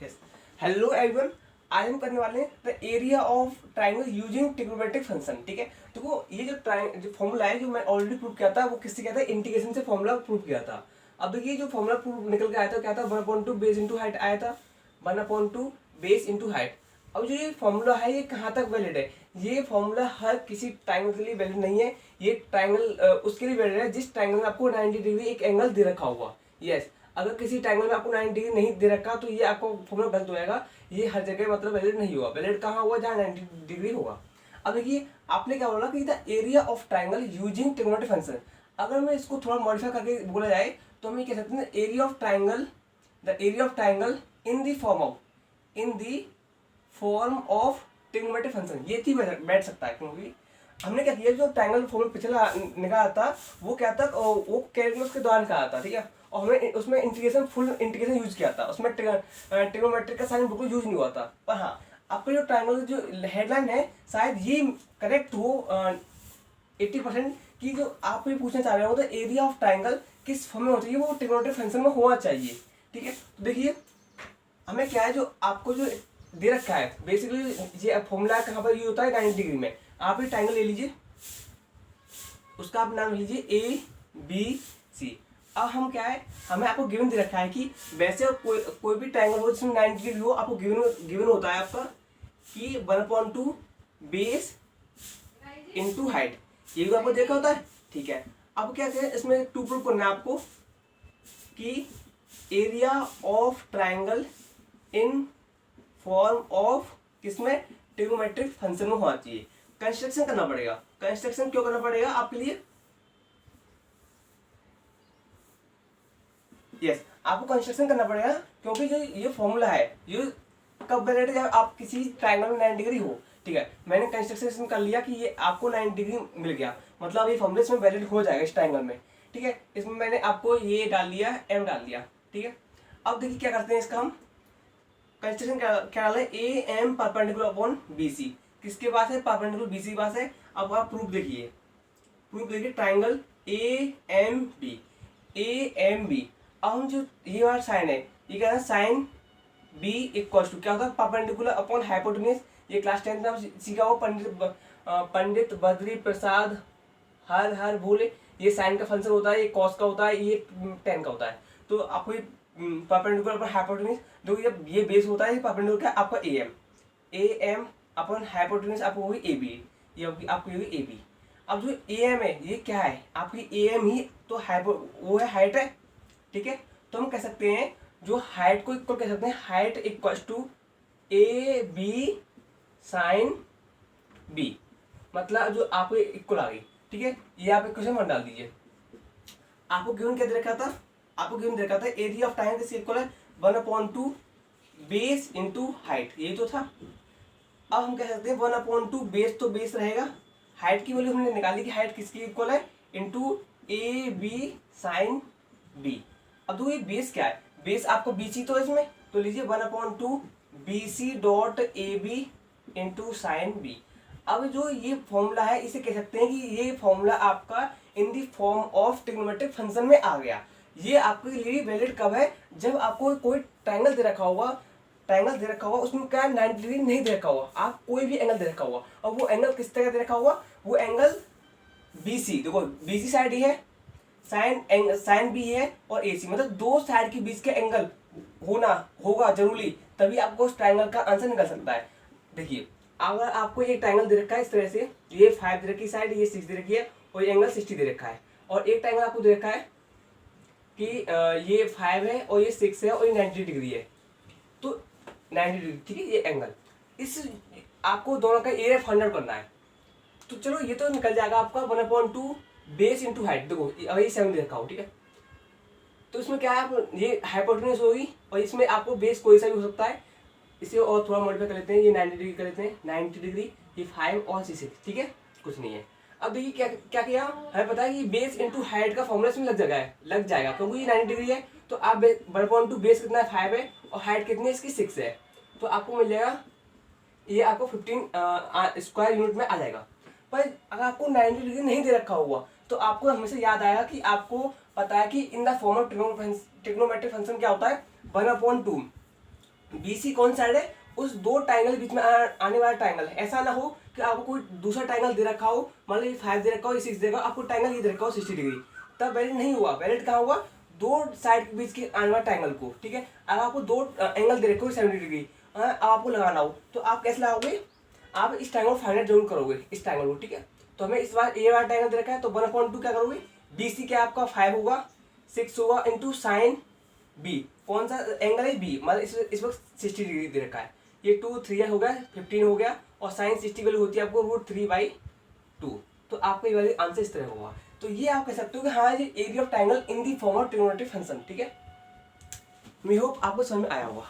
Yes hello everyone, आज हम करने वाले हैं the area of triangle using trigonometric function. ठीक है, तो ये जो फॉर्मूला है जो मैं ऑलरेडी प्रूव किया था, वो किससे किया था, इंटीग्रेशन से फॉर्मूला प्रूव किया था। अब देखिए जो फॉर्मूला प्रूव निकल के आया था क्या था, 1/2 बेस इंटू हाइट आया था, 1/2 बेस इंटू हाइट। अब जो ये फॉर्मूला है ये कहाँ तक वैलिड है, ये फॉर्मूला हर किसी ट्राइंगल के लिए वैलिड नहीं है। ये ट्राइंगल उसके लिए वैलिड है जिस ट्राइंगल में आपको 90 डिग्री एक एंगल दे रखा हुआ। यस, अगर किसी ट्राइंगल में आपको 90 डिग्री नहीं दे रखा तो ये आपको फॉर्मूला गलत हो जाएगा। ये हर जगह मतलब वैलिड नहीं होगा। वैलिड कहाँ हुआ, जहाँ 90 डिग्री होगा। अब देखिए आपने क्या बोला कि the area of triangle using trigonometric function. अगर मैं इसको थोड़ा मॉडिफाई करके बोला जाए तो हम ये कह सकते हैं area of triangle, the area of triangle in the form of trigonometric function. ये थी बैठ सकता है, क्योंकि हमने क्या किया, जो ट्राइंगल फॉर्मूला पिछला निकाला था वो क्या था, वो कैलकुलस के दौरान निकाला था। ठीक है, और हमने उसमें इंटीग्रेशन, फुल इंटीग्रेशन यूज किया था, उसमें ट्रिग्नोमेट्रिक का साइन बिल्कुल यूज नहीं हुआ था। पर हाँ, आपका जो ट्राइंगल जो हेडलाइन है शायद ये करेक्ट हो 80%, की जो आप ये पूछना चाह रहे हो तो एरिया ऑफ ट्राइंगल किस फॉर्म में होना चाहिए, वो ट्रिग्नोमेट्रिक फंक्शन में होना चाहिए। ठीक है, तो देखिए हमें क्या है, जो आपको जो दे रखा है बेसिकली ये फॉर्मूला कहाँ पर यूज होता है, 90 डिग्री में। आप ये ट्राइंगल ले लीजिए, उसका आप नाम लीजिए ए बी सी। अब हम क्या है, हमें आपको गिवन दे रखा है कि वैसे कोई भी ट्राइंगल हो जिसमें 90 डिग्री हो, आपको गिवन होता है आपका कि 1/2 बेस इंटू हाइट। ये भी आपको देखा होता है। ठीक है, अब क्या करें, इसमें टू प्रूव करना है आपको कि area of triangle in form of किसमें, ट्रिग्नोमेट्रिक फंक्शन में होना चाहिए। कंस्ट्रक्शन करना पड़ेगा। कंस्ट्रक्शन क्यों करना पड़ेगा आपके लिए, यस आपको कंस्ट्रक्शन करना पड़ेगा क्योंकि जो ये फॉर्मूला है ये कब वैलिड है, जब आप किसी ट्राइंगल में 90 डिग्री हो। ठीक है, मैंने कंस्ट्रक्शन कर लिया कि ये आपको 90 डिग्री मिल गया, मतलब ये फॉर्मूला इसमें वैलिड हो जाएगा इस ट्राइंगल में। ठीक है, इसमें मैंने आपको ये डाल दिया, एम डाल दिया। ठीक है, अब देखिए क्या करते हैं इसका हम कंस्ट्रक्शन क्या डाले, A M perpendicular upon B C. किसके पास है, परपेंडिकुलर बी सी के पास है। अब आप प्रूफ देखिए, triangle A M B, A M B. अब हम जो ये वाला साइन है, ये क्या है, साइन बी इक्वल टू क्या होता है, परपेंडिकुलर अपॉन हाइपोटेन्यूज। ये क्लास 10 में हम सीखा हो, पंडित बद्री प्रसाद हर हर भूले। ये साइन का फंक्शन होता है, ये कॉस का होता है, ये टेन का होता है। तो आपको ये परपेंडिकुलर अपॉन हाइपोटेन्यूज, जो जब ये बेस होता है, परपेंडिकुलर क्या आपका ए एम अपॉन हाइपोटेन्यूज आपको होगी ए बी, ये आपको होगी ए बी। अब जो ए एम है ये क्या है, आपकी ए एम ही तो वो है हाइट है। ठीक है, तो हम कह सकते हैं जो हाइट को इक्वल कह सकते हैं, height equal to A B sine B, मतलब जो आपको इक्वल आ गई। ठीक है, ये आप इक्वेशन वन डाल दीजिए। आपको गिवन क्या दे रखा था, आपको गिवन दे रखा था एरिया ऑफ ट्रायंगल किसके इक्वल है, 1/2 बेस इंटू हाइट, यही तो था। अब हम कह सकते हैं 1/2 बेस, तो बेस रहेगा, हाइट की वैल्यू हमने निकाली कि हाइट किसकी इक्वल है, into A B sine B. अब तो ये बेस क्या है, बेस आपको बी सी तो इसमें, तो लीजिए 1/2 B C dot A B into sine B. अब जो ये फॉर्मूला है इसे कह सकते हैं कि ये फॉर्मूला आपका in the form of trigonometric function में आ गया। ये आपके लिए वैलिड कब है, जब आपको कोई ट्रायंगल दे रखा होगा, उसमें क्या 90 डिग्री नहीं दे रखा हुआ, आप कोई भी एंगल दे रखा हुआ, और वो एंगल किस तरह दे रखा हुआ, वो एंगल बी सी, देखो बी सी साइड ही है, साइन बी है, और ए सी, मतलब दो साइड के बीच के एंगल होगा जरूरी, तभी आपको उस ट्रायंगल का आंसर निकल सकता है। देखिए अगर आपको एक ट्रायंगल दे रखा है इस तरह से, ये 5 दे रखी साइड, ये 6 दे रखी है, और ये एंगल 60 दे रखा है, और एक ट्रायंगल आपको दे रखा है कि ये 5 है और ये 6 है और ये 90 डिग्री है, तो 90 डिग्री। ठीक है, ये एंगल, इस आपको दोनों का एरिया फाइंड आउट करना है। तो चलो ये तो निकल जाएगा आपका 1/2 बेस इंटू हाइट। देखो अगर ये 7 दे रखा हो, ठीक है, तो इसमें क्या है, आप ये हाइपोटेन्यूज होगी, और इसमें आपको बेस कोई सा भी हो सकता है। इसे और थोड़ा मॉडिफाई कर लेते हैं, ये 90 डिग्री कर लेते हैं, 90 डिग्री, ये 5 और 6। ठीक है, कुछ नहीं है। अब देखिए क्या क्या किया, हमें पता है कि बेस इंटू हाइट का फॉर्मूला इसमें लग जाएगा क्योंकि ये 90 डिग्री है। तो आप 1/2 बेस कितना है, 5 है, और हाइट कितनी है इसकी, 6 है, तो आपको मिल जाएगा, ये आपको 15 स्क्वायर यूनिट में आ जाएगा। पर अगर आपको 90 डिग्री नहीं दे रखा हुआ तो आपको हमेशा याद आएगा कि आपको पता है कि in the form of trigonometric function क्या होता है, 1/2 BC कौन साइड है, उस दो ट्रायंगल के बीच में आने वाला ट्रायंगल है। ऐसा ना हो कि आपको कोई दूसरा ट्रायंगल दे रखा हो, मान लीजिए 5 दे रखा हो या 6 दे रखा हो, आपको ट्रायंगल ये दे रखा हो 60 डिग्री, तब वैलिड नहीं हुआ। वैलिड कहाँ हुआ, दो साइड के बीच के आने वाले ट्रायंगल को, ठीक है। अगर आपको दो एंगल दे रखे हो 70 डिग्री, अब आपको लगाना हो तो आप कैसे लगाओगे, आप इस ट्रायंगल को फाइंड आउट जरूर करोगे, इस ट्रायंगल को, ठीक है। तो हमें इस बार ये वाला ट्रायंगल दे रखा है, तो 1/2 क्या करोगे, BC क्या आपका 5 होगा, 6 होगा इंटू साइन B, कौन सा एंगल है B, मतलब इस वक्त 60 डिग्री दे रखा है, ये 2 3 हो गया 15 हो गया, और साइन 60 वैल्यू होती है आपको √3/2। तो आपका ये वाली आंसर इस तरह होगा। तो ये आप कह सकते हो कि हाँ, ये area of triangle in the form of trigonometric function, ठीक है। आई होप आपको समझ में आया होगा।